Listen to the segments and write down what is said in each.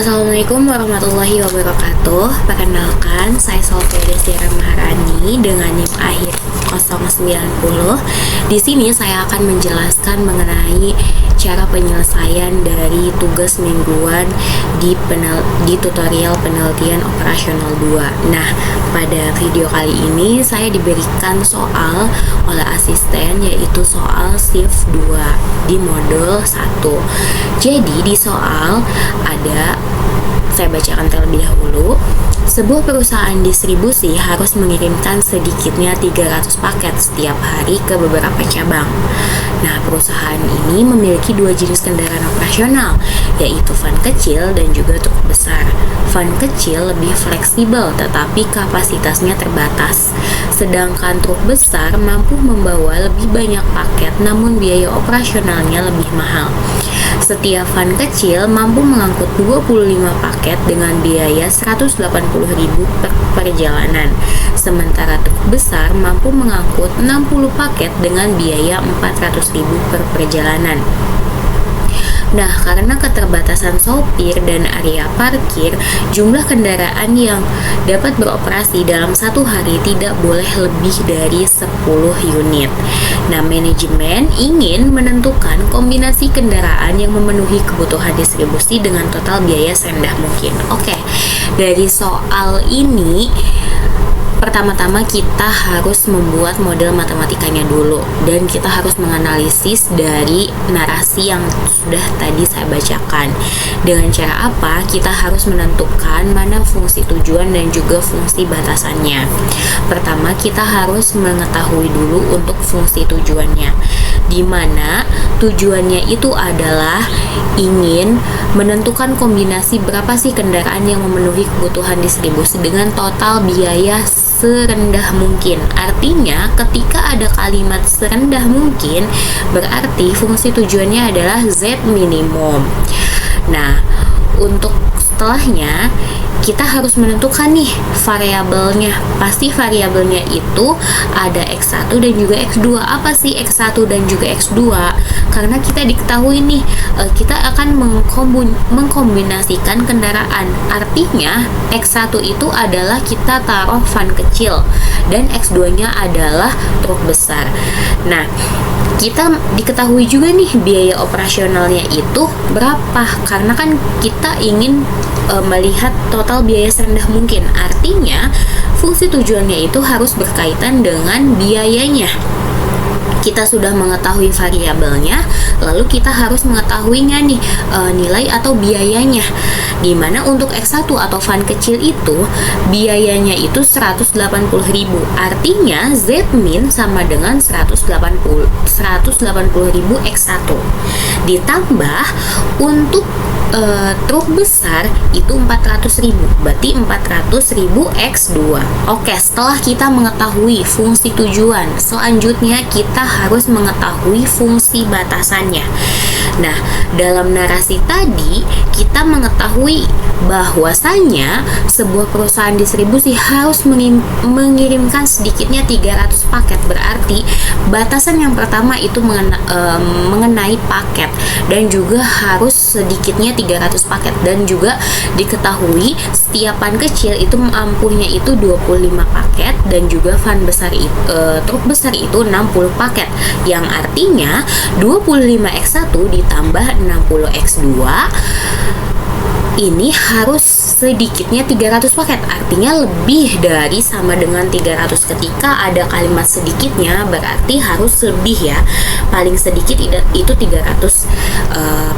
Assalamualaikum warahmatullahi wabarakatuh. Perkenalkan, saya Sofia Desira Maharani dengan NIM akhir 090. Di sini saya akan menjelaskan mengenai cara penyelesaian dari tugas mingguan di tutorial penelitian operasional 2. Nah, pada video kali ini saya diberikan soal oleh asisten, yaitu soal shift 2 di modul 1. Jadi di soal saya bacakan terlebih dahulu. Sebuah perusahaan distribusi harus mengirimkan sedikitnya 300 paket setiap hari ke beberapa cabang. Nah, perusahaan ini memiliki dua jenis kendaraan operasional, yaitu van kecil dan juga truk besar. Van kecil lebih fleksibel tetapi kapasitasnya terbatas, sedangkan truk besar mampu membawa lebih banyak paket namun biaya operasionalnya lebih mahal. Setiap van kecil mampu mengangkut 25 paket dengan biaya 180.000 per perjalanan, sementara truk besar mampu mengangkut 60 paket dengan biaya 400.000 per perjalanan. Nah, karena keterbatasan sopir dan area parkir, jumlah kendaraan yang dapat beroperasi dalam satu hari tidak boleh lebih dari 10 unit. Nah, manajemen ingin menentukan kombinasi kendaraan yang memenuhi kebutuhan distribusi dengan total biaya serendah mungkin. Oke, dari soal ini pertama-tama kita harus membuat model matematikanya dulu, dan kita harus menganalisis dari narasi yang sudah tadi saya bacakan. Dengan cara apa? Kita harus menentukan mana fungsi tujuan dan juga fungsi batasannya. Pertama, kita harus mengetahui dulu untuk fungsi tujuannya, di mana tujuannya itu adalah ingin menentukan kombinasi berapa sih kendaraan yang memenuhi kebutuhan distribusi dengan total biaya serendah mungkin. Artinya, ketika ada kalimat serendah mungkin, berarti fungsi tujuannya adalah Z minimum. Nah, untuk setelahnya kita harus menentukan nih variabelnya. Pasti variabelnya itu ada X1 dan juga X2. Apa sih X1 dan juga X2? Karena kita diketahui nih, kita akan mengkombinasikan kendaraan. Artinya X1 itu adalah kita taruh van kecil dan X2-nya adalah truk besar. Nah, kita diketahui juga nih biaya operasionalnya itu berapa, karena kan kita ingin melihat total biaya serendah mungkin. Artinya fungsi tujuannya itu harus berkaitan dengan biayanya. Kita sudah mengetahui variabelnya, lalu kita harus mengetahuinya nih nilai atau biayanya. Dimana untuk X1 atau van kecil itu biayanya itu 180.000. Artinya Z min sama dengan 180.000 X1. Ditambah untuk truk besar itu 400.000, berarti 400.000 X2. Oke, setelah kita mengetahui fungsi tujuan, selanjutnya kita harus mengetahui fungsi batasannya. Nah, dalam narasi tadi kita mengetahui bahwasannya sebuah perusahaan distribusi harus mengirimkan sedikitnya 300 paket. Berarti batasan yang pertama itu mengenai paket, dan juga harus sedikitnya 300 paket, dan juga diketahui setiap van kecil itu mampunya itu 25 paket, dan juga van besar truk besar itu 60 paket, yang artinya 25 X1 ditambah 60 X2 ini harus sedikitnya 300 paket. Artinya lebih dari sama dengan 300. Ketika ada kalimat sedikitnya berarti harus lebih ya. Paling sedikit itu 300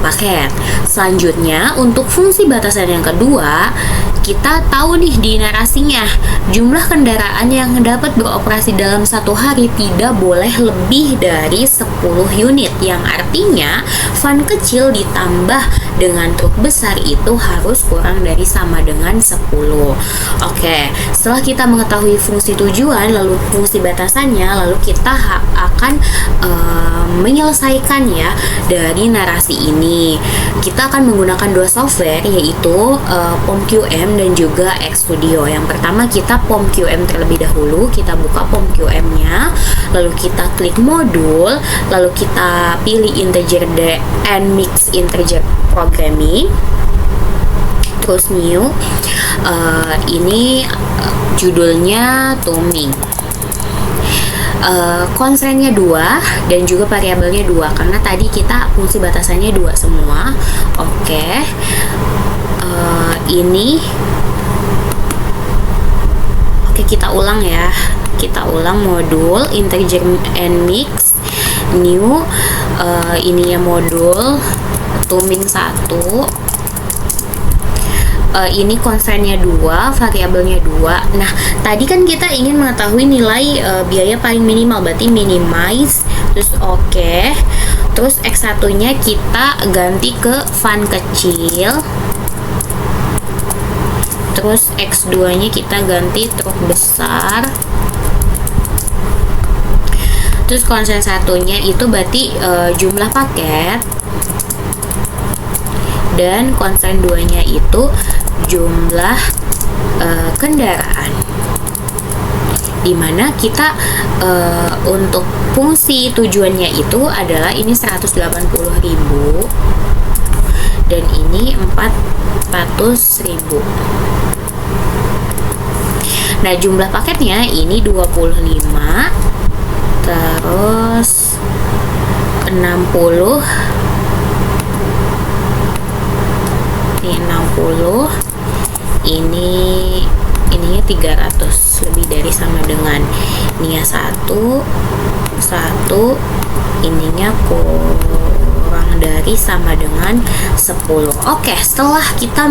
paket. Selanjutnya untuk fungsi batasan yang kedua, kita tahu nih di narasinya, jumlah kendaraan yang dapat beroperasi dalam satu hari tidak boleh lebih dari 10 unit, yang artinya van kecil ditambah dengan truk besar itu harus kurang dari sama dengan 10. Oke, setelah kita mengetahui fungsi tujuan lalu fungsi batasannya, lalu kita akan menyelesaikan ya dari narasi ini. Kita akan menggunakan dua software, yaitu POM-QM dan juga X-Studio. Yang pertama kita POM-QM terlebih dahulu. Kita buka POM-QM-nya, lalu kita klik modul, lalu kita pilih integer and mixed integer programming. terus new. Ini judulnya Tuming. Constraint-nya 2 dan juga variabelnya 2 karena tadi kita fungsi batasannya 2 semua. Oke. Ini kita ulang ya. Kita ulang modul integer and mix new. Ininya modul Tuming 1. Ini constraint-nya 2, variabelnya 2. Nah, tadi kan kita ingin mengetahui nilai biaya paling minimal, berarti minimize, terus oke. Terus X1-nya kita ganti ke fun kecil. Terus X2-nya kita ganti truk besar. Terus constraint 1-nya itu berarti jumlah paket. Dan constraint 2-nya itu jumlah kendaraan, dimana kita untuk fungsi tujuannya itu adalah ini 180.000 dan ini 400.000. Nah, jumlah paketnya ini 25, terus 60, ininya 300, lebih dari sama dengan ininya 1, ininya kurang dari sama dengan 10. Oke, setelah kita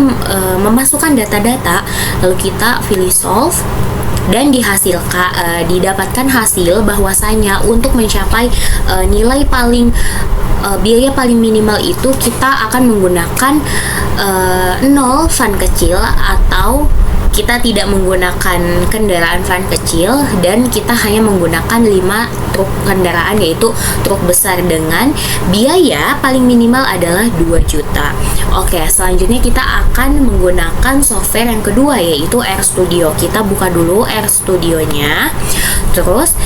memasukkan data-data, lalu kita pilih solve dan didapatkan hasil bahwasanya untuk mencapai nilai paling biaya paling minimal itu kita akan menggunakan 0 van kecil, atau kita tidak menggunakan kendaraan van kecil dan kita hanya menggunakan 5 truk kendaraan, yaitu truk besar dengan biaya paling minimal adalah 2 juta. Oke, selanjutnya kita akan menggunakan software yang kedua, yaitu RStudio. Kita buka dulu RStudionya, terus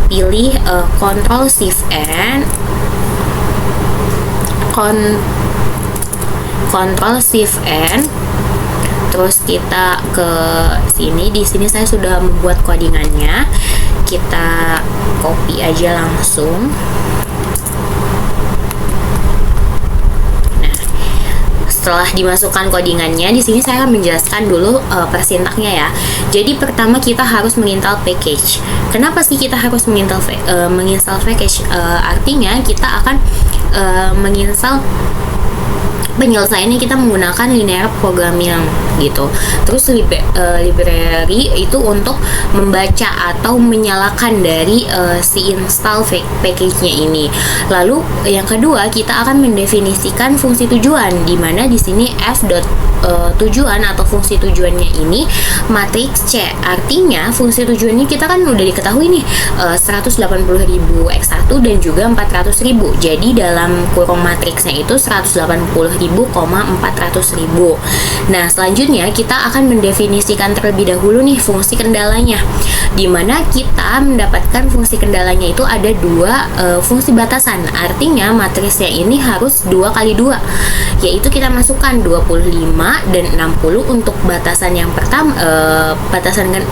pilih Ctrl Shift N, Ctrl Shift N, terus kita ke sini. Di sini saya sudah membuat codingannya, kita copy aja langsung. Nah, setelah dimasukkan codingannya, di sini saya akan menjelaskan dulu persintaknya ya. Jadi pertama kita harus menginstal package. Kenapa sih kita harus menginstal package? Artinya kita akan menginstal penyelesaiannya kita menggunakan linear programming gitu. Terus library itu untuk membaca atau menyalakan dari si install package-nya ini. Lalu yang kedua kita akan mendefinisikan fungsi tujuan, di mana di sini tujuan atau fungsi tujuannya ini matriks C. Artinya fungsi tujuannya kita kan udah diketahui nih, 180.000 X1 dan juga 400.000. Jadi dalam kurung matriksnya itu 180.000, 400.000. Nah, selanjutnya kita akan mendefinisikan terlebih dahulu nih fungsi kendalanya, dimana kita mendapatkan fungsi kendalanya itu ada 2 fungsi batasan. Artinya matriksnya ini harus 2 kali 2, yaitu kita masukkan 25 dan 60 untuk batasan yang pertama,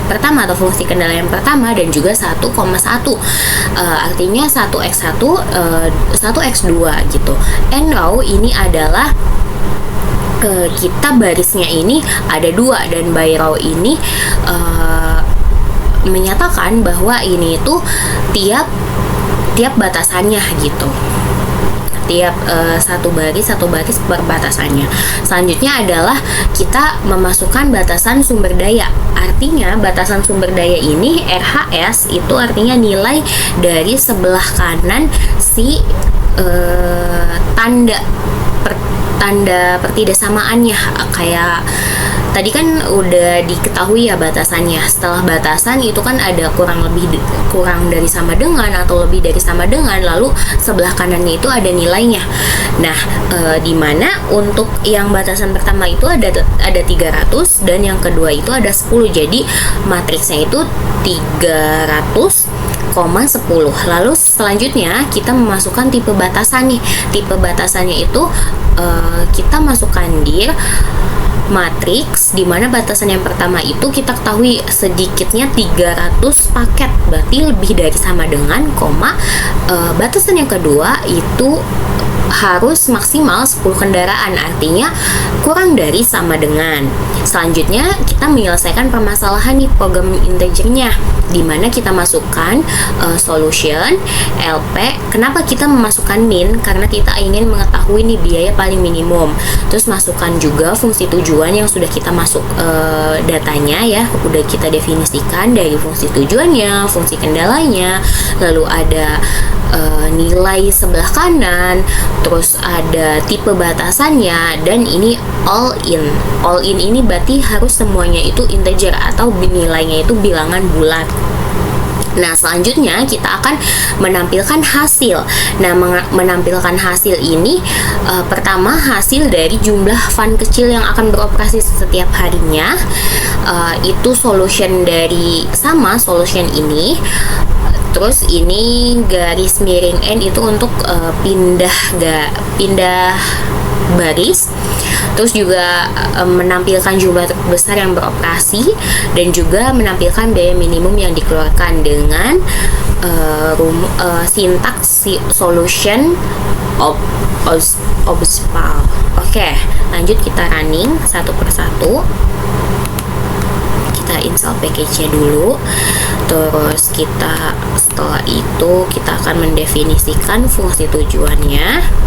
pertama atau fungsi kendala yang pertama, dan juga 1,1. Artinya 1x1, 1x2 gitu. And now ini adalah kita barisnya ini ada 2, dan by row ini menyatakan bahwa ini itu tiap batasannya gitu, tiap satu baris per batasannya. Selanjutnya adalah kita memasukkan batasan sumber daya. Artinya batasan sumber daya ini RHS itu artinya nilai dari sebelah kanan si tanda pertidakssamaannya. Kayak tadi kan udah diketahui ya batasannya. Setelah batasan itu kan ada kurang dari sama dengan atau lebih dari sama dengan, lalu sebelah kanannya itu ada nilainya. Nah, dimana untuk yang batasan pertama itu ada 300 dan yang kedua itu ada 10. Jadi matriksnya itu 300,10. Lalu selanjutnya kita memasukkan tipe batasan nih. Tipe batasannya itu kita masukkan dir matriks, di mana batasan yang pertama itu kita ketahui sedikitnya 300 paket, berarti lebih dari sama dengan, batasan yang kedua itu harus maksimal 10 kendaraan, artinya kurang dari sama dengan. Selanjutnya kita menyelesaikan permasalahan nih program integernya, di mana kita masukkan solution, LP. Kenapa kita memasukkan min? Karena kita ingin mengetahui nih biaya paling minimum. Terus masukkan juga fungsi tujuan yang sudah kita masuk datanya ya, udah kita definisikan dari fungsi tujuannya, fungsi kendalanya, lalu ada nilai sebelah kanan, terus ada tipe batasannya, dan ini all in ini berarti harus semuanya itu integer atau nilainya itu bilangan bulat. Nah, selanjutnya kita akan menampilkan hasil. Nah, menampilkan hasil ini pertama hasil dari jumlah fun kecil yang akan beroperasi setiap harinya. Itu solution dari solution ini. Terus ini garis miring N itu untuk pindah baris. Terus juga menampilkan jumlah besar yang beroperasi, dan juga menampilkan biaya minimum yang dikeluarkan dengan sintaks solution obspal. Oke, lanjut kita running satu persatu. Kita install package-nya dulu. Terus setelah itu kita akan mendefinisikan fungsi tujuannya.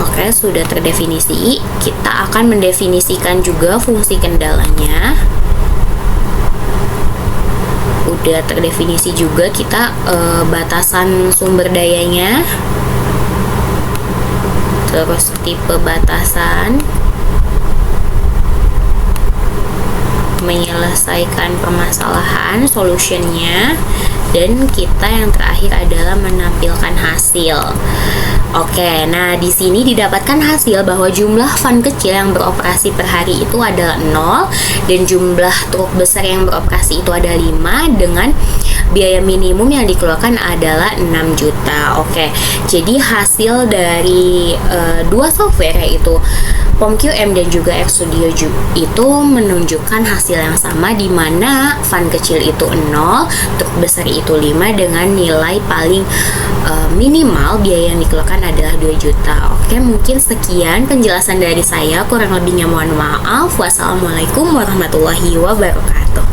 Oke, sudah terdefinisi. Kita akan mendefinisikan juga fungsi kendalanya. Udah terdefinisi juga kita batasan sumber dayanya. Terus tipe batasan, menyelesaikan permasalahan, solutionnya, dan kita yang terakhir adalah menampilkan hasil. Oke, nah di sini didapatkan hasil bahwa jumlah fun kecil yang beroperasi per hari itu adalah 0, dan jumlah truk besar yang beroperasi itu ada 5, dengan biaya minimum yang dikeluarkan adalah 6 juta. Oke, jadi hasil dari dua software yaitu POM-QM dan juga X-Studio itu menunjukkan hasil yang sama, di mana fun kecil itu 0, truk besar itu 5, dengan nilai paling minimal biaya yang dikeluarkan adalah 2 juta. Oke, mungkin sekian penjelasan dari saya, kurang lebihnya mohon maaf. Wassalamualaikum warahmatullahi wabarakatuh.